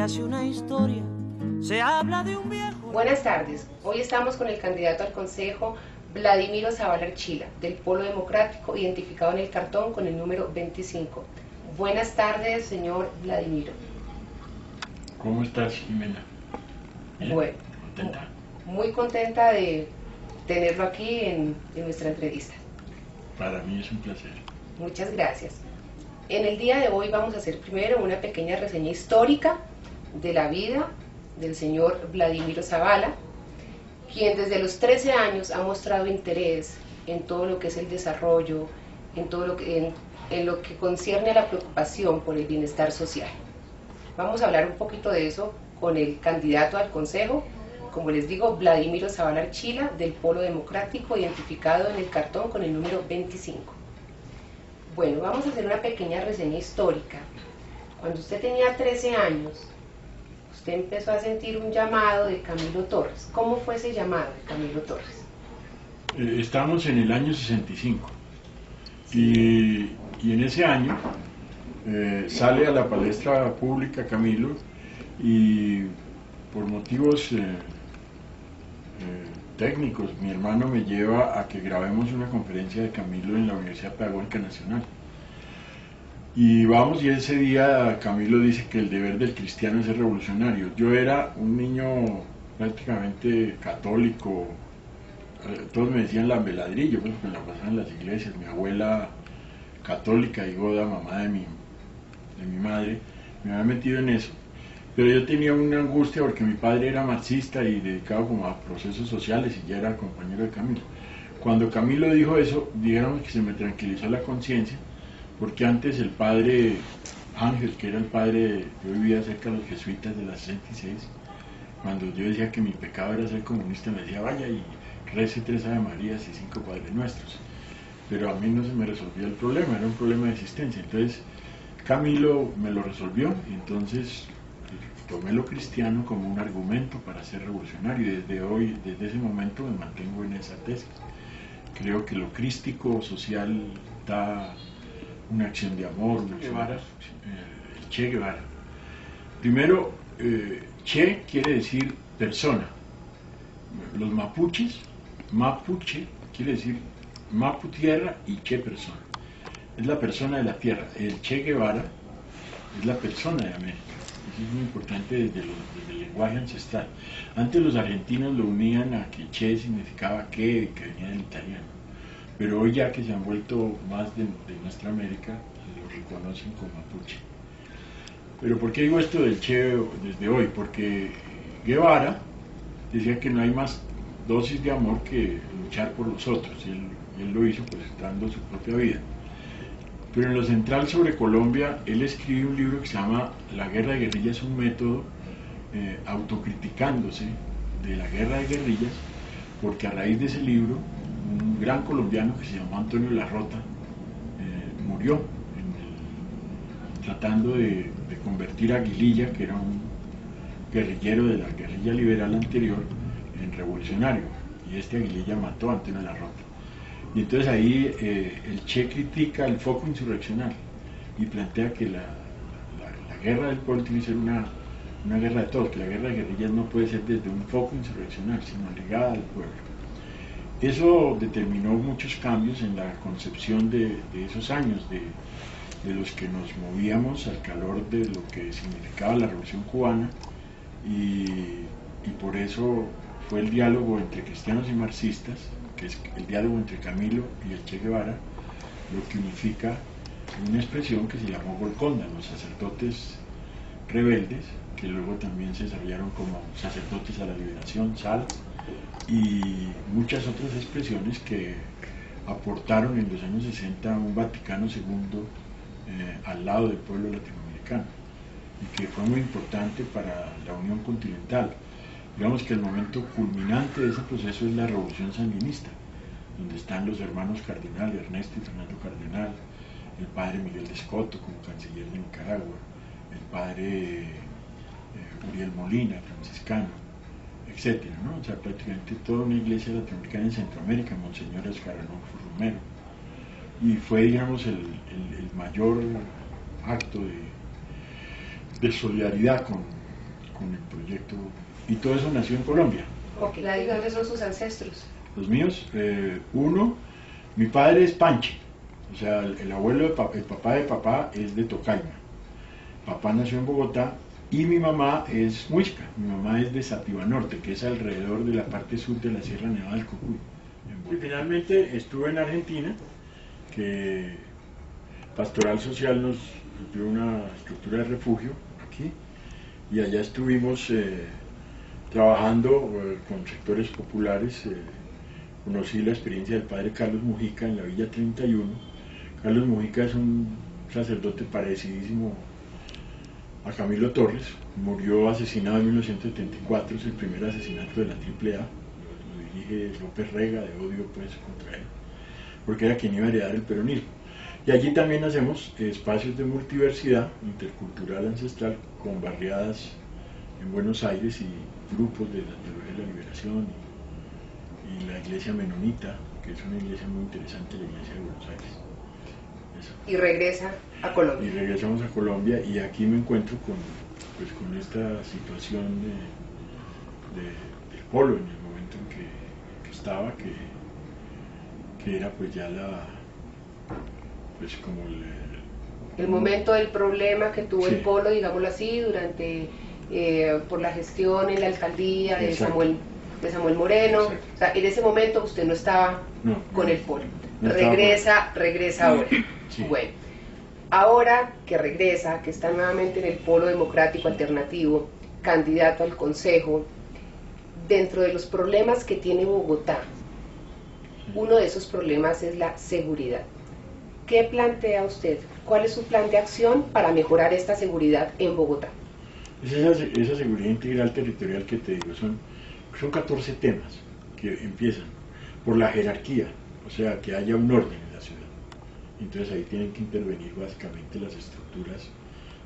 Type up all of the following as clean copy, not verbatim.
se hace una historia, se habla de un viejo. Buenas tardes, hoy estamos con el candidato al Consejo Vladimiro Zavala Archila, del Polo Democrático, identificado en el cartón con el número 25. Buenas tardes, señor Vladimiro. ¿Cómo estás, Jimena? Bueno, ¿Contenta? Muy contenta de tenerlo aquí en nuestra entrevista. Para mí es un placer. Muchas gracias. En el día de hoy vamos a hacer primero una pequeña reseña histórica de la vida del señor Vladimiro Zavala, quien desde los 13 años ha mostrado interés en todo lo que es el desarrollo, en lo que concierne a la preocupación por el bienestar social. Vamos a hablar un poquito de eso con el candidato al Consejo, como les digo, Vladimiro Zavala Archila, del Polo Democrático, identificado en el cartón con el número 25. Bueno, vamos a hacer una pequeña reseña histórica. Cuando usted tenía 13 años, usted empezó a sentir un llamado de Camilo Torres. ¿Cómo fue ese llamado de Camilo Torres? Estamos en el año 65 y en ese año sale a la palestra pública Camilo y por motivos técnicos mi hermano me lleva a que grabemos una conferencia de Camilo en la Universidad Pedagógica Nacional. Y vamos, y ese día Camilo dice que el deber del cristiano es ser revolucionario. Yo era un niño prácticamente católico, todos me decían lambeladrillo, pues me la pasaba en las iglesias. Mi abuela católica y goda, mamá de mi madre, me había metido en eso. Pero yo tenía una angustia porque mi padre era marxista y dedicado como a procesos sociales y ya era compañero de Camilo. Cuando Camilo dijo eso, digamos que se me tranquilizó la conciencia, porque antes el padre Ángel, que era el padre, yo vivía cerca de los jesuitas de la 66, cuando yo decía que mi pecado era ser comunista, me decía, vaya y rece 3 Ave Marías y 5 Padres Nuestros. Pero a mí no se me resolvía el problema, era un problema de existencia. Entonces Camilo me lo resolvió y entonces tomé lo cristiano como un argumento para ser revolucionario y desde ese momento me mantengo en esa tesis. Creo que lo crístico social da una acción de amor, una acción de Che Guevara. Primero, Che quiere decir persona. Los mapuches, mapuche quiere decir mapu tierra y Che persona. Es la persona de la tierra. El Che Guevara es la persona de América. Eso es muy importante desde el lenguaje ancestral. Antes los argentinos lo unían a que Che significaba que venía del italiano. Pero hoy ya que se han vuelto más de nuestra América, lo reconocen como mapuche. Pero ¿por qué digo esto del Che desde hoy? Porque Guevara decía que no hay más dosis de amor que luchar por los otros, y él lo hizo pues dando su propia vida. Pero en lo central sobre Colombia, él escribe un libro que se llama La guerra de guerrillas es un método, autocriticándose de la guerra de guerrillas, porque a raíz de ese libro, un gran colombiano que se llamó Antonio Larrota murió tratando de convertir a Aguililla, que era un guerrillero de la guerrilla liberal anterior, en revolucionario, y Aguililla mató a Antonio Larrota. Y entonces ahí el Che critica el foco insurreccional y plantea que la guerra del pueblo tiene que ser una guerra de todos, que la guerra de guerrillas no puede ser desde un foco insurreccional, sino ligada al pueblo. Eso determinó muchos cambios en la concepción de esos años, de los que nos movíamos al calor de lo que significaba la Revolución Cubana, y por eso fue el diálogo entre cristianos y marxistas, que es el diálogo entre Camilo y el Che Guevara, lo que unifica una expresión que se llamó Golconda, los sacerdotes rebeldes, que luego también se desarrollaron como sacerdotes a la liberación, SAL, y muchas otras expresiones que aportaron en los años 60 un Vaticano II al lado del pueblo latinoamericano, y que fue muy importante para la unión continental. Digamos que el momento culminante de ese proceso es la Revolución Sandinista, donde están los hermanos Cardenal, Ernesto y Fernando Cardenal, el padre Miguel de Escoto como canciller de Nicaragua, el padre Uriel Molina, franciscano, etcétera, ¿no? O sea, prácticamente toda una iglesia latinoamericana en Centroamérica, Monseñor Oscar Arnulfo Romero, y fue, digamos, el mayor acto de solidaridad con el proyecto, y todo eso nació en Colombia. Ok, ¿dónde son sus ancestros? Los míos, mi padre es Panche, o sea, el abuelo, el papá de papá es de Tocaima. Papá nació en Bogotá y mi mamá es muisca, mi mamá es de Sativa Norte, que es alrededor de la parte sur de la Sierra Nevada del Cocuy. Y finalmente estuve en Argentina, que Pastoral Social nos dio una estructura de refugio aquí, y allá estuvimos trabajando con sectores populares. Conocí la experiencia del padre Carlos Mujica en la Villa 31. Carlos Mujica es un sacerdote parecidísimo a Camilo Torres, murió asesinado en 1974, es el primer asesinato de la AAA, lo dirige López Rega, de odio pues contra él, porque era quien iba a heredar el peronismo. Y allí también hacemos espacios de multiversidad intercultural ancestral con barriadas en Buenos Aires y grupos de la Teología de la Liberación y la Iglesia Menonita, que es una iglesia muy interesante, la Iglesia de Buenos Aires. Eso. Y regresa a Colombia. Y regresamos a Colombia y aquí me encuentro con esta situación del polo en el momento en que estaba, que era pues ya como el momento del problema que tuvo sí. el polo, digámoslo así, durante por la gestión en la alcaldía de Samuel Moreno. Exacto. O sea, en ese momento usted no estaba con el polo. No regresa ahora. Sí. Bueno, ahora que regresa, que está nuevamente en el polo democrático alternativo, candidato al consejo, dentro de los problemas que tiene Bogotá, uno de esos problemas es la seguridad. ¿Qué plantea usted? ¿Cuál es su plan de acción para mejorar esta seguridad en Bogotá? Es esa seguridad integral territorial que te digo, son 14 temas que empiezan por la jerarquía, o sea, que haya un orden en la ciudad. Entonces ahí tienen que intervenir básicamente las estructuras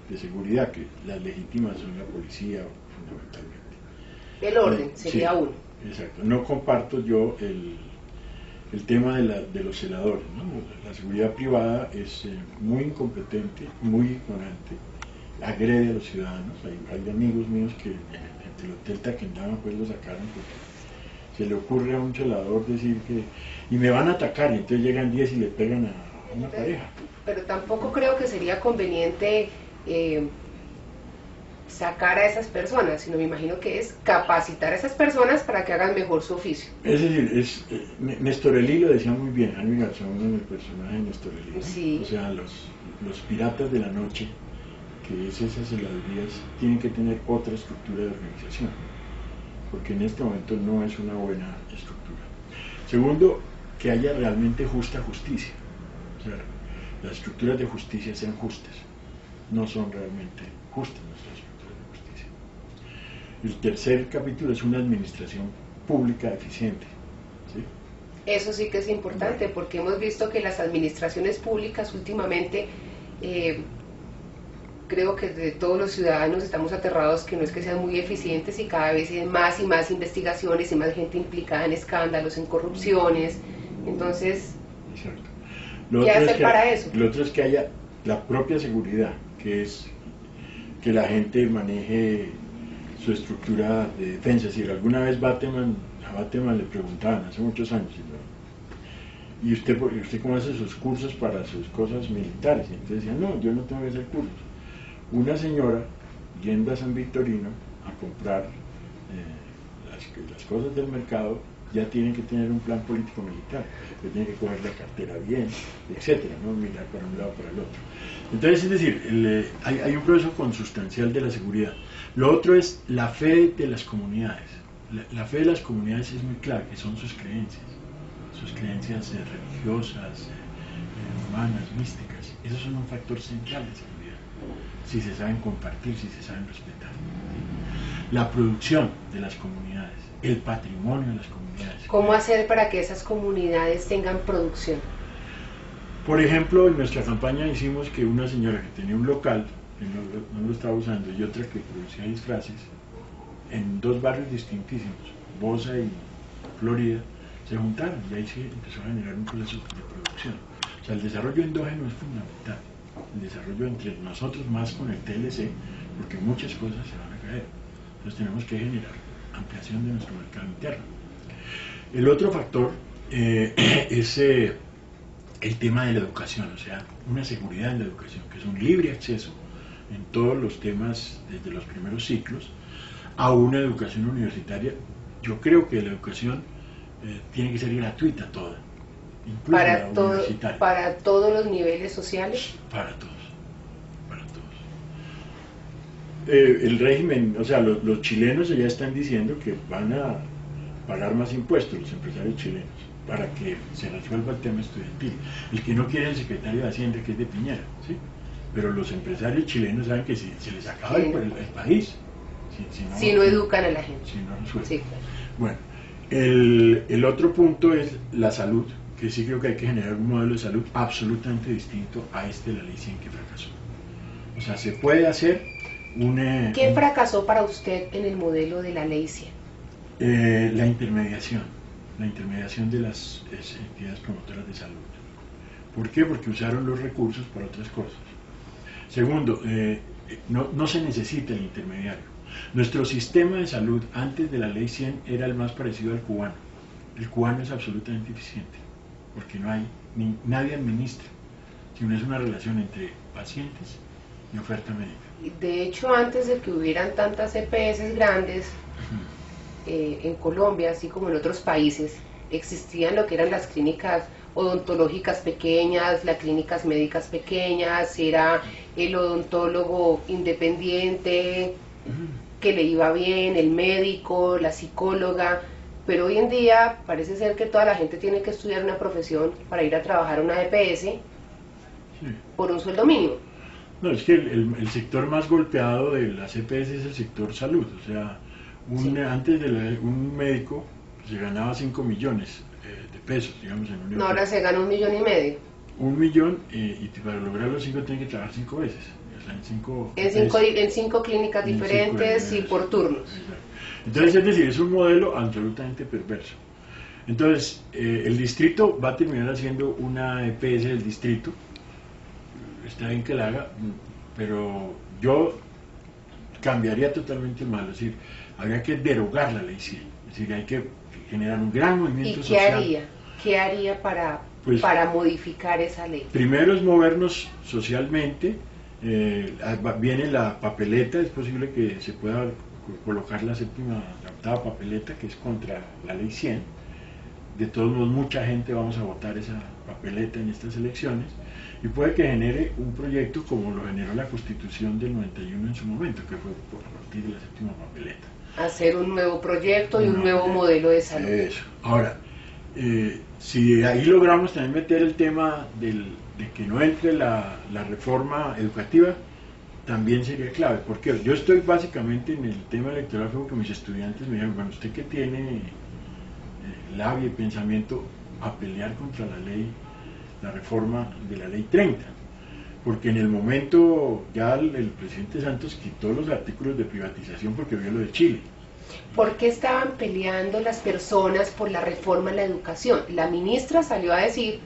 de seguridad, que las legítimas son la policía fundamentalmente. El orden sería sí, uno. Exacto. No comparto yo el tema de los celadores, ¿no? La seguridad privada es muy incompetente, muy ignorante, agrede a los ciudadanos. Hay amigos míos que en el hotel Taquendama pues lo sacaron porque se le ocurre a un celador decir que y me van a atacar, y entonces llegan 10 y le pegan a una pareja. Pero tampoco creo que sería conveniente sacar a esas personas, sino me imagino que es capacitar a esas personas para que hagan mejor su oficio. Es decir, Néstor Elí lo decía muy bien, Jaime Garzón, uno del personaje de Néstor Elí, ¿no? Sí. O sea, los piratas de la noche, que es esas heladerías, tienen que tener otra estructura de organización, porque en este momento no es una buena estructura. Segundo, que haya realmente justa justicia, o sea, las estructuras de justicia sean justas, no son realmente justas nuestras estructuras de justicia. El tercer capítulo es una administración pública eficiente, ¿sí? Eso sí que es importante, porque hemos visto que las administraciones públicas últimamente, creo que de todos los ciudadanos estamos aterrados que no es que sean muy eficientes, y cada vez hay más y más investigaciones y más gente implicada en escándalos, en corrupciones. Entonces, exacto. ¿Qué hacer para eso? Lo otro es que haya la propia seguridad, que es que la gente maneje su estructura de defensa. Es decir, alguna vez a Bateman le preguntaban hace muchos años, ¿y usted cómo hace sus cursos para sus cosas militares? Y entonces decía, no, yo no tengo que hacer cursos. Una señora yendo a San Victorino a comprar las cosas del mercado, ya tienen que tener un plan político militar, que tienen que coger la cartera bien, etcétera, no mirar para un lado o para el otro. Entonces, es decir, hay un proceso consustancial de la seguridad. Lo otro es la fe de las comunidades. La fe de las comunidades es muy clara, que son sus creencias religiosas, humanas, místicas. Esos son un factor central de seguridad, si se saben compartir, si se saben respetar. La producción de las comunidades, el patrimonio de las comunidades. ¿Cómo hacer para que esas comunidades tengan producción? Por ejemplo, en nuestra campaña hicimos que una señora que tenía un local, que no lo estaba usando, y otra que producía disfraces, en dos barrios distintísimos, Bosa y Florida, se juntaron y ahí se empezó a generar un proceso de producción. O sea, el desarrollo endógeno es fundamental, el desarrollo entre nosotros más con el TLC, porque muchas cosas se van a caer. Entonces tenemos que generar ampliación de nuestro mercado interno. El otro factor es el tema de la educación, o sea, una seguridad en la educación, que es un libre acceso en todos los temas desde los primeros ciclos a una educación universitaria. Yo creo que la educación tiene que ser gratuita toda, incluso la universitaria. Para todos los niveles sociales. Para todos, para todos. El régimen, o sea, los chilenos ya están diciendo que van a pagar más impuestos, los empresarios chilenos, para que se resuelva el tema estudiantil. El que no quiere el secretario de Hacienda, que es de Piñera, ¿sí? Pero los empresarios chilenos saben que si se les acaba el país, si no educan a la gente. Si no resuelven. Sí, claro. Bueno, el otro punto es la salud, que sí creo que hay que generar un modelo de salud absolutamente distinto a de la ley 100 que fracasó. O sea, se puede hacer ¿Qué fracasó para usted en el modelo de la ley 100? La intermediación de las entidades promotoras de salud. ¿Por qué? Porque usaron los recursos para otras cosas. Segundo, no se necesita el intermediario. Nuestro sistema de salud antes de la ley 100 era el más parecido al cubano. El cubano es absolutamente eficiente, porque nadie administra, sino es una relación entre pacientes y oferta médica. De hecho, antes de que hubieran tantas EPS grandes, en Colombia, así como en otros países, existían lo que eran las clínicas odontológicas pequeñas, las clínicas médicas pequeñas, era el odontólogo independiente, que le iba bien, el médico, la psicóloga, pero hoy en día parece ser que toda la gente tiene que estudiar una profesión para ir a trabajar a una EPS por un sueldo mínimo. No, es que el sector más golpeado de las EPS es el sector salud, o sea, antes un médico se ganaba 5 millones de pesos, digamos, en un No, ahora se gana 1,5 millones. 1 millón, y para lograr los 5 tiene que trabajar 5 veces. O sea, en cinco clínicas diferentes y por turnos. Entonces, es decir, es un modelo absolutamente perverso. Entonces, el distrito va a terminar haciendo una EPS del distrito. Está bien que la haga, pero yo cambiaría totalmente el modelo. Es decir, habría que derogar la ley 100. Es decir, hay que generar un gran movimiento social. ¿Y qué haría para modificar esa ley? Primero es movernos socialmente. Viene la papeleta, es posible que se pueda colocar la octava papeleta, que es contra la ley 100. De todos modos, mucha gente vamos a votar esa papeleta en estas elecciones, y puede que genere un proyecto como lo generó la Constitución del 91 en su momento, que fue a partir de la séptima papeleta. Hacer un nuevo proyecto y un nuevo modelo de salud. Eso. Ahora, si ahí logramos también meter el tema de que no entre la reforma educativa, también sería clave, porque yo estoy básicamente en el tema electoral, porque mis estudiantes me dijeron, bueno, usted que tiene labia y pensamiento a pelear contra la reforma de la ley 30, porque en el momento ya el presidente Santos quitó los artículos de privatización porque vio lo de Chile. ¿Por qué estaban peleando las personas por la reforma en la educación? La ministra salió a decir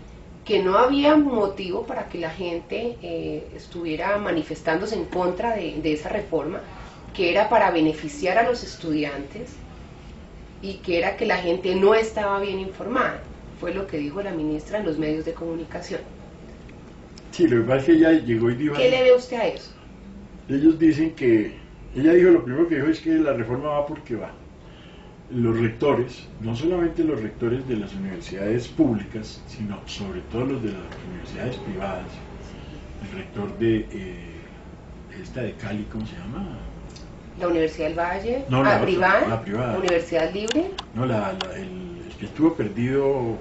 que no había motivo para que la gente estuviera manifestándose en contra de esa reforma, que era para beneficiar a los estudiantes y que era que la gente no estaba bien informada. Fue lo que dijo la ministra en los medios de comunicación. Sí, lo que pasa es que ella llegó y dijo... ¿Qué le ve usted a eso? Ellos dicen que... Ella dijo, lo primero que dijo es que la reforma va porque va. Los rectores, no solamente los rectores de las universidades públicas, sino sobre todo los de las universidades privadas, el rector de esta de Cali, ¿cómo se llama? La Universidad del Valle, no, la privada, la Universidad Libre. No, el que estuvo perdido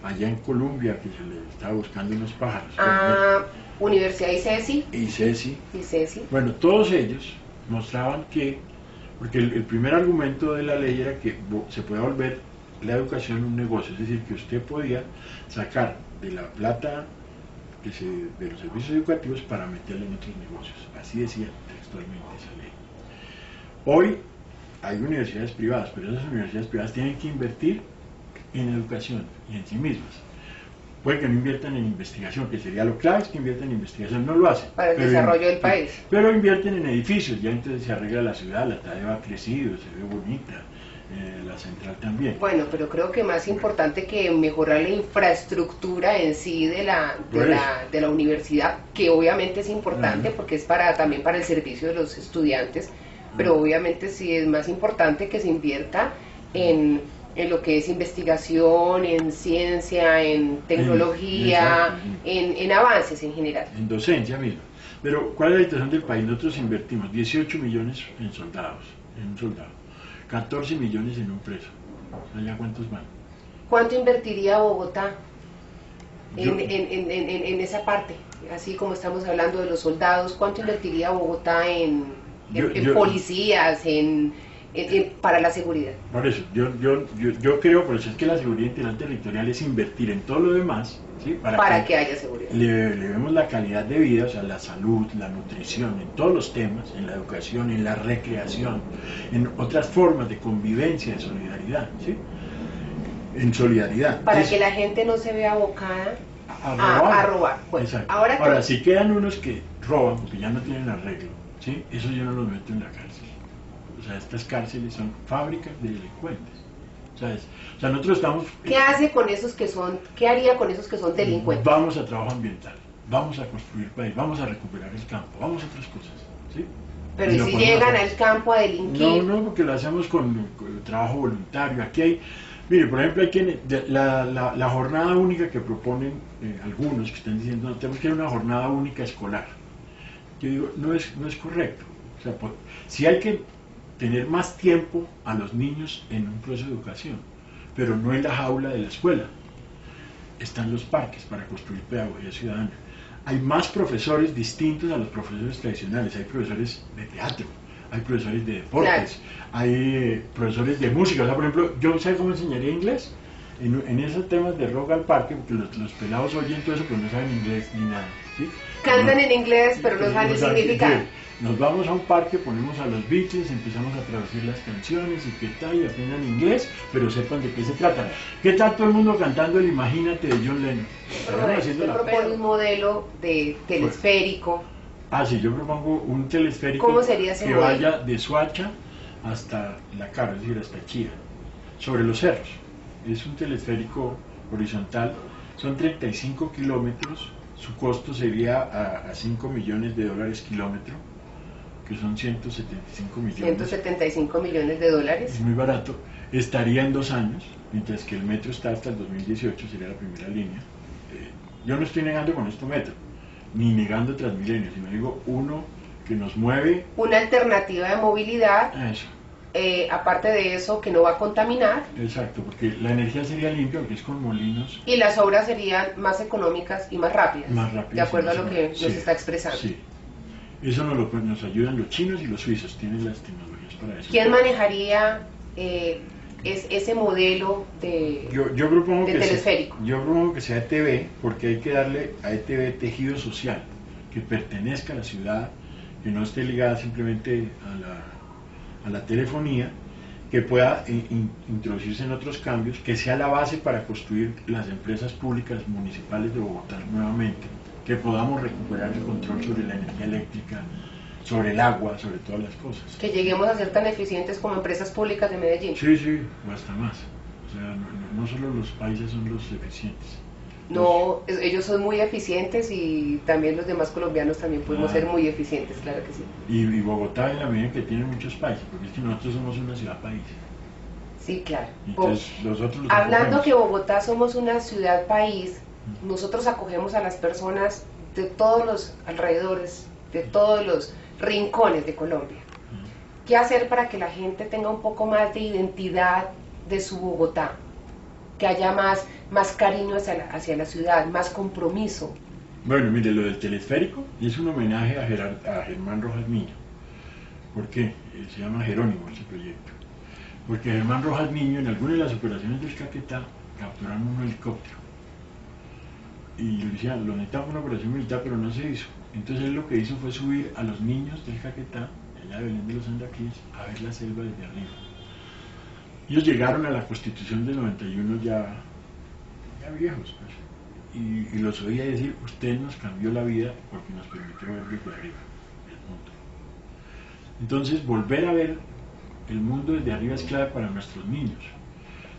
allá en Colombia, que se le estaba buscando unos pájaros. Universidad ICESI. ICESI. Bueno, todos ellos mostraban que, porque el primer argumento de la ley era que se podía volver la educación un negocio, es decir, que usted podía sacar de la plata de los servicios educativos para meterla en otros negocios. Así decía textualmente esa ley. Hoy hay universidades privadas, pero esas universidades privadas tienen que invertir en educación y en sí mismas. Puede que no inviertan en investigación, que sería lo clave, es que inviertan en investigación, no lo hacen. Para el desarrollo del país. Pero invierten en edificios, ya entonces se arregla la ciudad, la Tadeo ha crecido, se ve bonita, la central también. Bueno, pero creo que más importante que mejorar la infraestructura en sí de la universidad, que obviamente es importante porque es también para el servicio de los estudiantes, pero obviamente sí es más importante que se invierta en lo que es investigación, en ciencia, en tecnología, en avances en general. En docencia mismo. Pero, ¿cuál es la situación del país? Nosotros invertimos 18 millones en soldados, en un soldado, 14 millones en un preso. ¿Allá cuántos van? ¿Cuánto invertiría Bogotá en esa parte? Así como estamos hablando de los soldados, ¿cuánto invertiría Bogotá en policías, para la seguridad? Por eso, yo creo, por eso es que la seguridad integral territorial es invertir en todo lo demás, ¿sí? Para que haya seguridad. Le vemos la calidad de vida, o sea, la salud, la nutrición, en todos los temas, en la educación, en la recreación, en otras formas de convivencia, de solidaridad, ¿sí? En solidaridad. Para que la gente no se vea abocada a robar. Bueno, exacto. Ahora si quedan unos que roban, porque ya no tienen arreglo, ¿sí? Eso yo no los meto en la cárcel. O sea, estas cárceles son fábricas de delincuentes. ¿Sabes? O sea, nosotros estamos... ¿Qué hace con esos que son, qué haría con esos que son delincuentes? Vamos a trabajo ambiental, vamos a construir país, vamos a recuperar el campo, vamos a otras cosas, ¿sí? Pero ¿y si llegan al campo a delinquir? No, porque lo hacemos con trabajo voluntario. Aquí hay... Mire, por ejemplo, hay quienes, la jornada única que proponen algunos que están diciendo, no, tenemos que ir a una jornada única escolar. Yo digo, no es correcto. O sea, si hay que tener más tiempo a los niños en un proceso de educación, pero no en la jaula de la escuela. Están los parques para construir pedagogía ciudadana. Hay más profesores distintos a los profesores tradicionales. Hay profesores de teatro, hay profesores de deportes, hay profesores de música. O sea, por ejemplo, yo sé cómo enseñaría inglés en esos temas de rock al parque, porque los pelados oyen todo eso, pero no saben inglés ni nada, ¿sí? Cantan en inglés, pero no saben el significado. Nos vamos a un parque, ponemos a los Beatles, empezamos a traducir las canciones y qué tal, y aprendan inglés, pero sepan de qué se trata. ¿Qué tal todo el mundo cantando el Imagínate de John Lennon? Yo propongo un modelo de telesférico. Sí, yo propongo un telesférico. ¿Cómo sería ese que modelo? vaya de Soacha hasta La Caro, es decir, hasta Chía, sobre los cerros. Es un telesférico horizontal, son 35 kilómetros, su costo sería a 5 millones de dólares kilómetro, que son 175 millones. 175 millones de dólares. Es muy barato. Estaría en 2 años, mientras que el metro está hasta el 2018, sería la primera línea. Yo no estoy negando con esto metro, ni negando Transmilenio, sino digo uno que nos mueve. Una alternativa de movilidad. Eso. Aparte de eso, que no va a contaminar. Exacto, porque la energía sería limpia, porque es con molinos. Y las obras serían más económicas y más rápidas. Más rápidas. De acuerdo a lo que sí, nos está expresando. Sí. Eso nos ayudan los chinos y los suizos, tienen las tecnologías para eso. ¿Quién manejaría ese modelo de telesférico? Yo propongo que sea ETV, porque hay que darle a ETV tejido social, que pertenezca a la ciudad, que no esté ligada simplemente a la telefonía, que pueda introducirse en otros cambios, que sea la base para construir las empresas públicas municipales de Bogotá nuevamente, que podamos recuperar el control sobre la energía eléctrica, sobre el agua, sobre todas las cosas. Que lleguemos a ser tan eficientes como empresas públicas de Medellín. Sí, hasta más. O sea, no solo los países son los eficientes. No, ellos son muy eficientes y también los demás colombianos también podemos ser muy eficientes, claro que sí. Y Bogotá en la medida que tiene muchos países, porque es que nosotros somos una ciudad-país. Sí, claro. Entonces, nosotros hablando que Bogotá somos una ciudad-país, nosotros acogemos a las personas de todos los alrededores, de todos los rincones de Colombia. ¿Qué hacer para que la gente tenga un poco más de identidad de su Bogotá? Que haya más cariño hacia la ciudad, más compromiso. Bueno, mire, lo del telesférico es un homenaje a Germán Rojas Niño. ¿Por qué? Se llama Jerónimo ese proyecto. Porque Germán Rojas Niño, en alguna de las operaciones del Caquetá, capturaron un helicóptero. Y le decían, lo necesitaba una operación militar, pero no se hizo. Entonces él lo que hizo fue subir a los niños del Caquetá, allá de Belén de los Andaquíes, a ver la selva desde arriba. Ellos llegaron a la Constitución del 91 ya viejos, pues. y los oía decir, usted nos cambió la vida porque nos permitió ver desde arriba el mundo. Entonces, volver a ver el mundo desde arriba es clave para nuestros niños,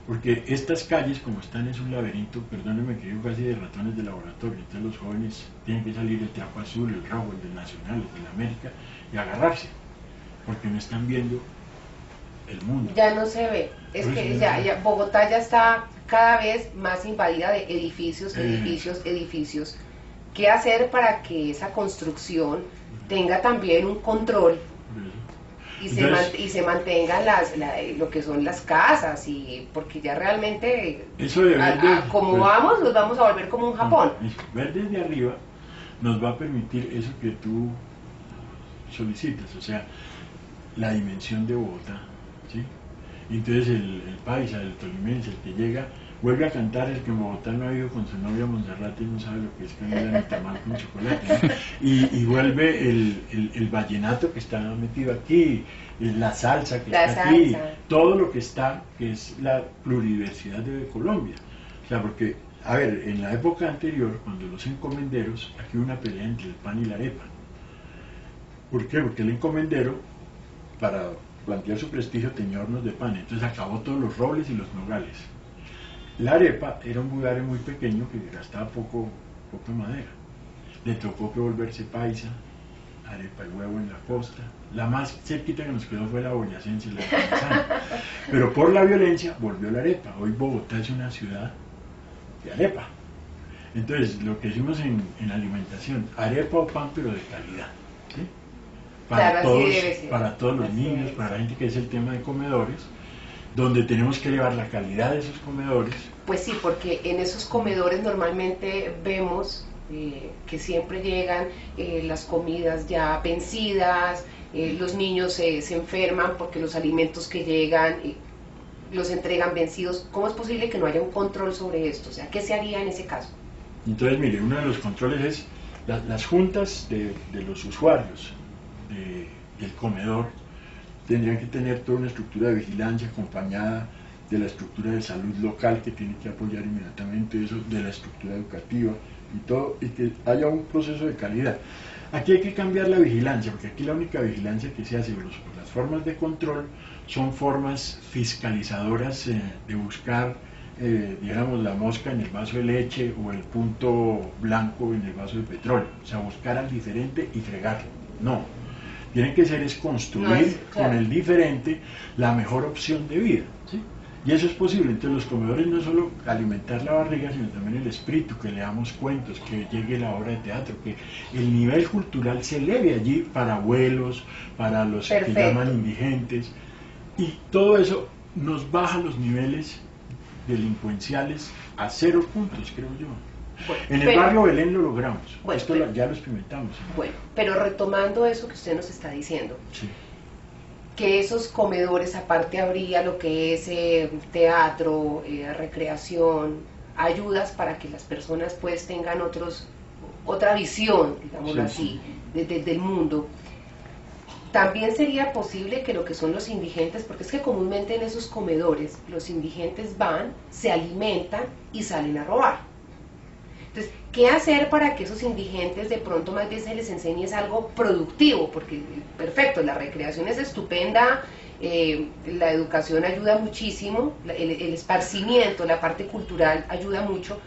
porque estas calles, como están, es un laberinto, perdónenme que digo casi de ratones de laboratorio. Entonces los jóvenes tienen que salir el trapo azul, el rojo, el del Nacional, el del América, y agarrarse, porque no están viendo el mundo. Ya no se ve, es que ya Bogotá ya está cada vez más invadida de edificios. ¿Qué hacer para que esa construcción tenga también un control y se mantengan lo que son las casas? Y porque ya realmente, eso de como vamos, nos vamos a volver como un Japón. Ver desde arriba nos va a permitir eso que tú solicitas, o sea, la dimensión de Bogotá, ¿sí? Entonces el paisa, el tolimense, el que llega, vuelve a cantar el que en Bogotá no ha ido con su novia Monserrate y no sabe lo que es canela ni tamal con chocolate, ¿no? Y vuelve el vallenato que está metido aquí, la salsa que está aquí, todo lo que está, que es la pluridiversidad de Colombia. O sea, porque, a ver, en la época anterior, cuando los encomenderos, aquí hubo una pelea entre el pan y la arepa. ¿Por qué? Porque el encomendero, para plantear su prestigio, tenía hornos de pan, entonces acabó todos los robles y los nogales. La arepa era un budare muy pequeño que gastaba poca madera. Le tocó que volverse paisa, arepa y huevo en la costa. La más cerquita que nos quedó fue la boyacense, la manzana. Pero por la violencia volvió la arepa. Hoy Bogotá es una ciudad de arepa. Entonces, lo que hicimos en alimentación, arepa o pan, pero de calidad, ¿sí? Para todos los niños, para la gente, que es el tema de comedores, donde tenemos que elevar la calidad de esos comedores. Pues sí, porque en esos comedores normalmente vemos que siempre llegan las comidas ya vencidas, los niños se enferman porque los alimentos que llegan los entregan vencidos. ¿Cómo es posible que no haya un control sobre esto? O sea, ¿qué se haría en ese caso? Entonces, mire, uno de los controles es las juntas de los usuarios del comedor. Tendrían que tener toda una estructura de vigilancia acompañada de la estructura de salud local, que tiene que apoyar inmediatamente eso, de la estructura educativa y todo, y que haya un proceso de calidad. Aquí hay que cambiar la vigilancia, porque aquí la única vigilancia que se hace, las formas de control, son formas fiscalizadoras de buscar, digamos, la mosca en el vaso de leche o el punto blanco en el vaso de petróleo, o sea, buscar al diferente y fregarlo. No. Tienen que ser construir con el diferente la mejor opción de vida, ¿sí? Y eso es posible. Entonces los comedores no es solo alimentar la barriga, sino también el espíritu, que leamos cuentos, que llegue la obra de teatro, que el nivel cultural se eleve allí para abuelos, para los que llaman indigentes, y todo eso nos baja los niveles delincuenciales a 0 puntos, creo yo. Bueno, en el barrio Belén lo logramos, bueno, esto ya lo experimentamos. Bueno, pero retomando eso que usted nos está diciendo, sí, que esos comedores, aparte habría lo que es teatro, recreación, ayudas para que las personas pues tengan otra visión, digámoslo así, del mundo. También sería posible que lo que son los indigentes, porque es que comúnmente en esos comedores los indigentes van, se alimentan y salen a robar. Entonces, ¿qué hacer para que esos indigentes de pronto más bien se les enseñe algo productivo? Porque, perfecto, la recreación es estupenda, la educación ayuda muchísimo, el esparcimiento, la parte cultural ayuda mucho,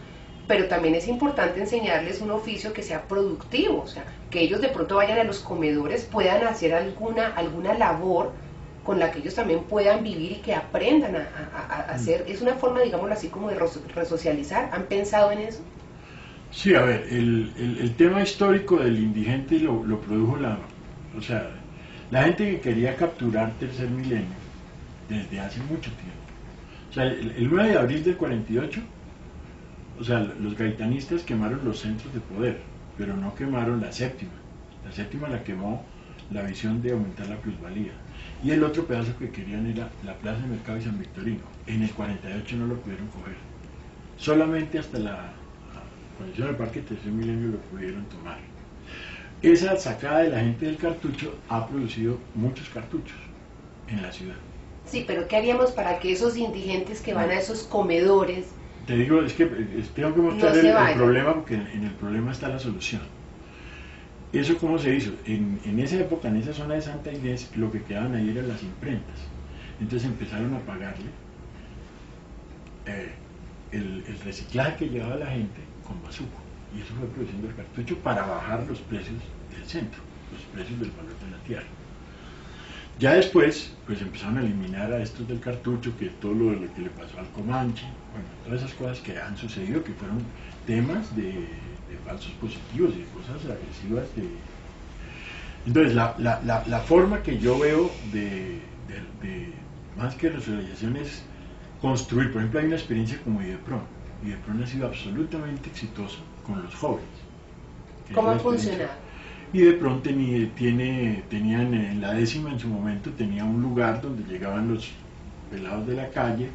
pero también es importante enseñarles un oficio que sea productivo, o sea, que ellos de pronto vayan a los comedores, puedan hacer alguna labor con la que ellos también puedan vivir y que aprendan a hacer. Es una forma, digámoslo así, como de resocializar. ¿Han pensado en eso? Sí, a ver, el tema histórico del indigente lo produjo o sea, la gente que quería capturar tercer milenio desde hace mucho tiempo. O sea, el 9 de abril del 48, o sea, los gaitanistas quemaron los centros de poder, pero no quemaron la séptima. La séptima la quemó la visión de aumentar la plusvalía. Y el otro pedazo que querían era la Plaza de Mercado y San Victorino. En el 48 no lo pudieron coger. Solamente hasta la condición del Parque Tercer Milenio lo pudieron tomar. Esa sacada de la gente del cartucho ha producido muchos cartuchos en la ciudad. Sí, pero ¿qué haríamos para que esos indigentes que van a esos comedores te digo, es que tengo que mostrar No se el vaya. problema, porque en el problema está la solución. ¿Eso cómo se hizo? En esa época, en esa zona de Santa Inés, lo que quedaban ahí eran las imprentas. Entonces empezaron a pagarle el reciclaje que llevaba la gente con bazuco. Y eso fue produciendo el cartucho para bajar los precios del centro, los precios del valor de la tierra. Ya después, pues empezaron a eliminar a estos del cartucho, que todo lo que le pasó al Comanche, bueno, todas esas cosas que han sucedido, que fueron temas de falsos positivos y de cosas agresivas. Entonces, la forma que yo veo de más que resocialización es construir. Por ejemplo, hay una experiencia como IDEPRON. IDEPRON ha sido absolutamente exitoso con los jóvenes. ¿Cómo ha funcionado? Y de pronto tenían en la 10ª en su momento, tenía un lugar donde llegaban los pelados de la calle,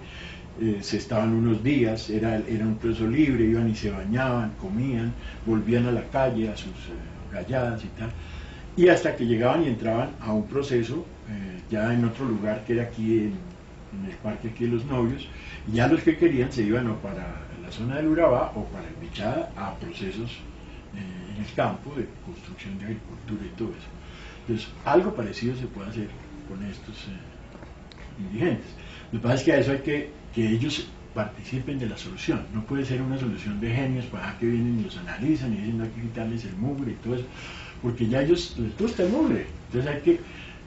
se estaban unos días, era un preso libre, iban y se bañaban, comían, volvían a la calle, a sus galladas y tal, y hasta que llegaban y entraban a un proceso ya en otro lugar que era aquí en el parque aquí de los Novios, y ya los que querían se iban o para la zona del Urabá o para el Bichada a procesos en el campo de construcción de agricultura y todo eso. Entonces, algo parecido se puede hacer con estos indigentes. Lo que pasa es que a eso hay que ellos participen de la solución. No puede ser una solución de genios para que vienen y los analizan y dicen no hay que quitarles el mugre y todo eso, porque ya a ellos les gusta el mugre. Entonces hay que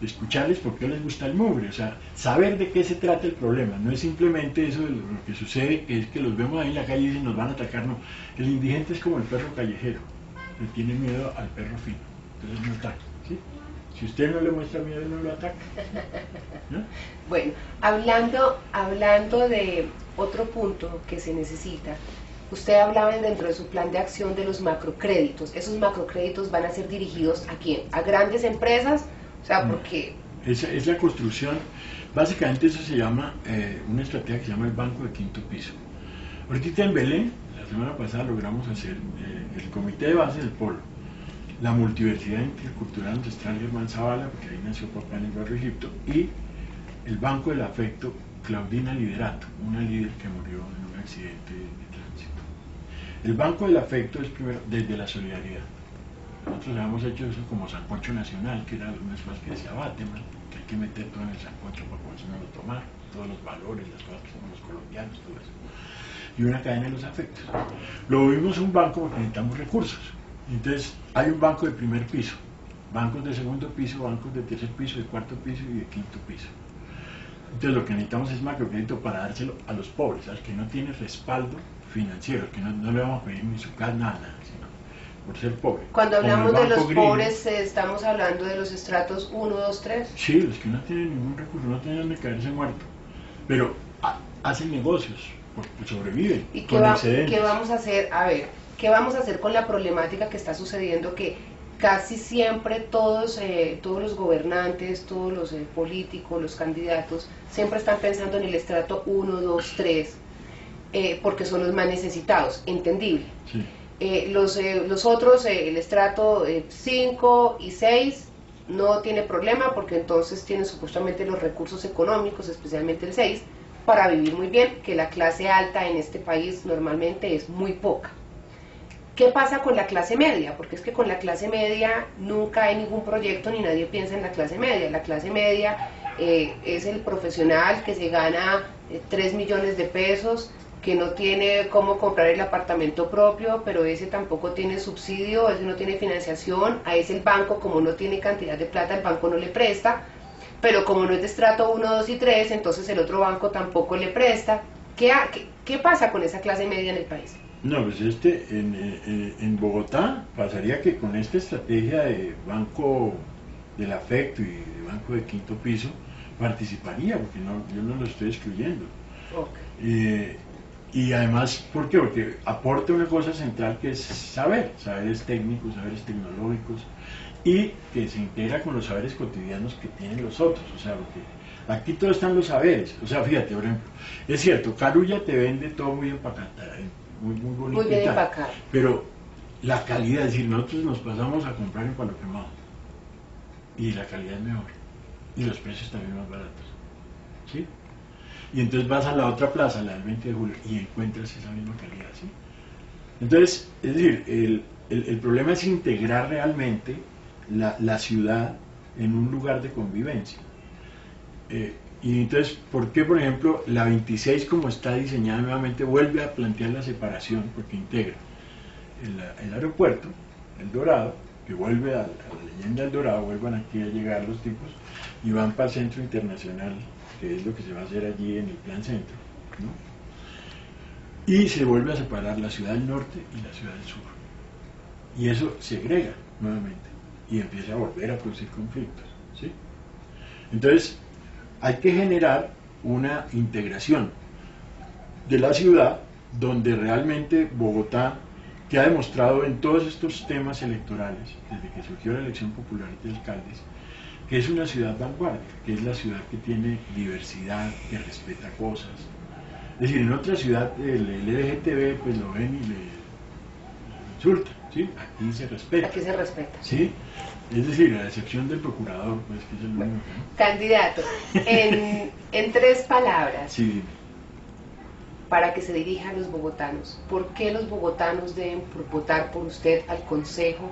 escucharles por qué les gusta el mugre, o sea, saber de qué se trata el problema. No es simplemente eso de lo que sucede, que es que los vemos ahí en la calle y dicen nos van a atacar. No, el indigente es como el perro callejero, le tiene miedo al perro fino, entonces no ataca, ¿sí? Si usted no le muestra miedo, no lo ataca, ¿no? Bueno, hablando de otro punto que se necesita, usted hablaba dentro de su plan de acción de los macrocréditos. ¿Esos macrocréditos van a ser dirigidos a quién? ¿A grandes empresas? O sea, porque... Es la construcción, básicamente eso se llama, una estrategia que se llama el banco de quinto piso. Ahorita en Belén, la semana pasada logramos hacer el comité de base del polo, la multiversidad intercultural ancestral Germán Zavala, porque ahí nació papá en el barrio Egipto, y el banco del afecto Claudina Liderato, una líder que murió en un accidente de tránsito. El banco del afecto es primero desde la solidaridad. Nosotros habíamos hecho eso como sancocho nacional, que era unas cosas que decía Bateman, que hay que meter todo en el sancocho para poderlo tomar, todos los valores, las cosas que somos los colombianos, todo eso. Y una cadena de los afectos. Lo vimos un banco porque necesitamos recursos. Entonces, hay un banco de primer piso, bancos de segundo piso, bancos de tercer piso, de cuarto piso y de quinto piso. Entonces, lo que necesitamos es macrocrédito para dárselo a los pobres, al que no tiene respaldo financiero, al que no le vamos a pedir ni su casa, nada, sino por ser pobre. Cuando hablamos de los Grillo, pobres, estamos hablando de los estratos 1, 2, 3. Sí, los que no tienen ningún recurso, no tienen donde caerse muerto, pero hacen negocios, porque sobreviven. ¿Y con excedentes. qué vamos a hacer? A ver, ¿qué vamos a hacer con la problemática que está sucediendo? Que casi siempre todos los gobernantes, todos los políticos, los candidatos, siempre están pensando en el estrato 1, 2, 3, porque son los más necesitados, entendible. Sí. Los otros, el estrato 5 y 6, no tiene problema porque entonces tienen supuestamente los recursos económicos, especialmente el 6, para vivir muy bien, que la clase alta en este país normalmente es muy poca. ¿Qué pasa con la clase media? Porque es que con la clase media nunca hay ningún proyecto ni nadie piensa en la clase media. La clase media es el profesional que se gana 3 millones de pesos, que no tiene cómo comprar el apartamento propio, pero ese tampoco tiene subsidio, ese no tiene financiación, a ese el banco, como no tiene cantidad de plata, el banco no le presta, pero como no es de estrato 1, 2 y 3, entonces el otro banco tampoco le presta. ¿Qué pasa con esa clase media en el país? No, pues en Bogotá pasaría que con esta estrategia de banco del afecto y de banco de quinto piso participaría, porque yo no lo estoy excluyendo. Okay. Y además, ¿por qué? Porque aporta una cosa central que es saberes técnicos, saberes tecnológicos, y que se integra con los saberes cotidianos que tienen los otros. O sea, porque aquí todos están los saberes. O sea, fíjate, por ejemplo, es cierto, Carulla te vende todo muy empacado, muy bonito, muy bien empacado, pero la calidad, es decir, nosotros nos pasamos a comprar en Palo Quemado y la calidad es mejor y los precios también más baratos, ¿sí? y entonces vas a la otra plaza, la del 20 de julio, y encuentras esa misma calidad, ¿sí? Entonces, es decir, el problema es integrar realmente la ciudad en un lugar de convivencia. Y entonces, ¿por qué, por ejemplo, la 26 como está diseñada nuevamente vuelve a plantear la separación? Porque integra el aeropuerto, el Dorado, que vuelve a la leyenda del Dorado, vuelvan aquí a llegar los tipos y van para el centro internacional, que es lo que se va a hacer allí en el plan centro, ¿no? Y se vuelve a separar la ciudad del norte y la ciudad del sur. Y eso segrega nuevamente y empieza a volver a producir conflictos, ¿sí? Entonces, hay que generar una integración de la ciudad donde realmente Bogotá, que ha demostrado en todos estos temas electorales, desde que surgió la elección popular de alcaldes, que es una ciudad vanguardia, que es la ciudad que tiene diversidad, que respeta cosas. Es decir, en otra ciudad el LGTB pues lo ven y le insultan, ¿sí? Aquí se respeta. Aquí se respeta. ¿Sí? Es decir, a excepción del procurador, pues que es el único, ¿no? Candidato, en 3 palabras, Sí. para que se dirija a los bogotanos, ¿por qué los bogotanos deben votar por usted al Consejo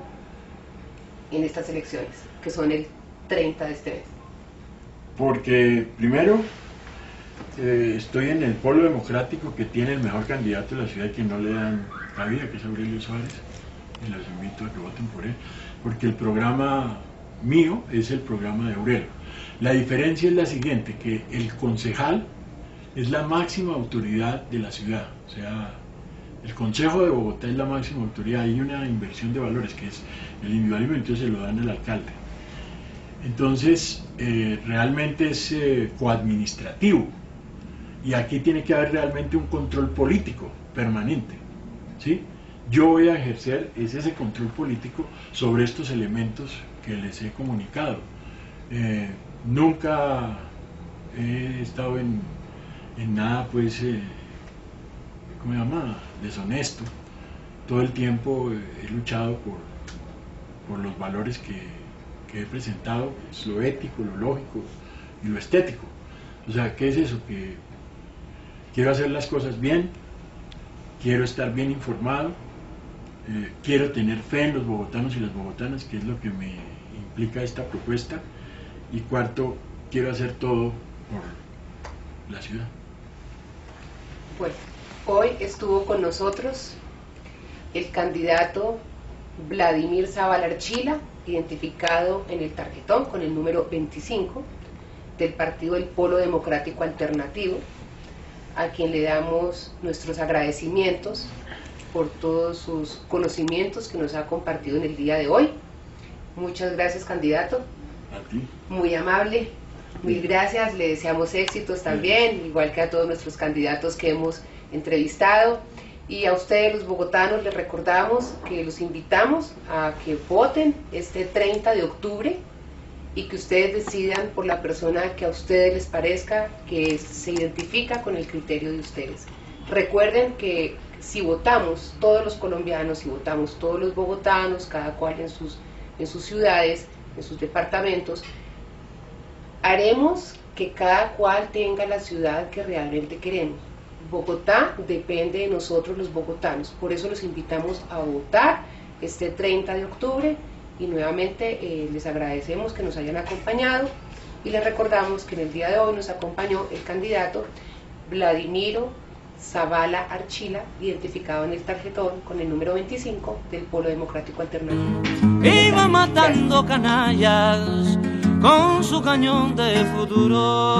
en estas elecciones, que son el 30 de este mes? Porque, primero, estoy en el polo democrático que tiene el mejor candidato de la ciudad y que no le dan cabida, que es Aurelio Suárez, y los invito a que voten por él, porque el programa mío es el programa de Aurelio. La diferencia es la siguiente, que el concejal es la máxima autoridad de la ciudad, o sea, el Consejo de Bogotá es la máxima autoridad, hay una inversión de valores que es el individualismo, entonces se lo dan al alcalde. Entonces, realmente es coadministrativo, y aquí tiene que haber realmente un control político permanente, ¿sí? Yo voy a ejercer ese control político sobre estos elementos que les he comunicado. Nunca he estado en nada, pues, ¿cómo se llama?, deshonesto. Todo el tiempo he luchado por los valores que he presentado, pues, lo ético, lo lógico y lo estético. O sea, ¿qué es eso? Que quiero hacer las cosas bien, quiero estar bien informado, quiero tener fe en los bogotanos y las bogotanas, que es lo que me implica esta propuesta, y cuarto, quiero hacer todo por la ciudad. Bueno, hoy estuvo con nosotros el candidato Vladimir Zavala Archila, identificado en el tarjetón con el número 25 del partido del Polo Democrático Alternativo, a quien le damos nuestros agradecimientos por todos sus conocimientos que nos ha compartido en el día de hoy. Muchas gracias, candidato. A ti. Muy amable. Mil gracias, le deseamos éxitos también, igual que a todos nuestros candidatos que hemos entrevistado. Y a ustedes, los bogotanos, les recordamos que los invitamos a que voten este 30 de octubre y que ustedes decidan por la persona que a ustedes les parezca que se identifica con el criterio de ustedes. Recuerden que si votamos todos los colombianos, si votamos todos los bogotanos, cada cual en sus ciudades, en sus departamentos, haremos que cada cual tenga la ciudad que realmente queremos. Bogotá depende de nosotros los bogotanos, por eso los invitamos a votar este 30 de octubre y nuevamente les agradecemos que nos hayan acompañado y les recordamos que en el día de hoy nos acompañó el candidato Vladimiro Zavala Archila, identificado en el tarjetón con el número 25 del Polo Democrático Alternativo. Iba matando canallas con su cañón de futuro.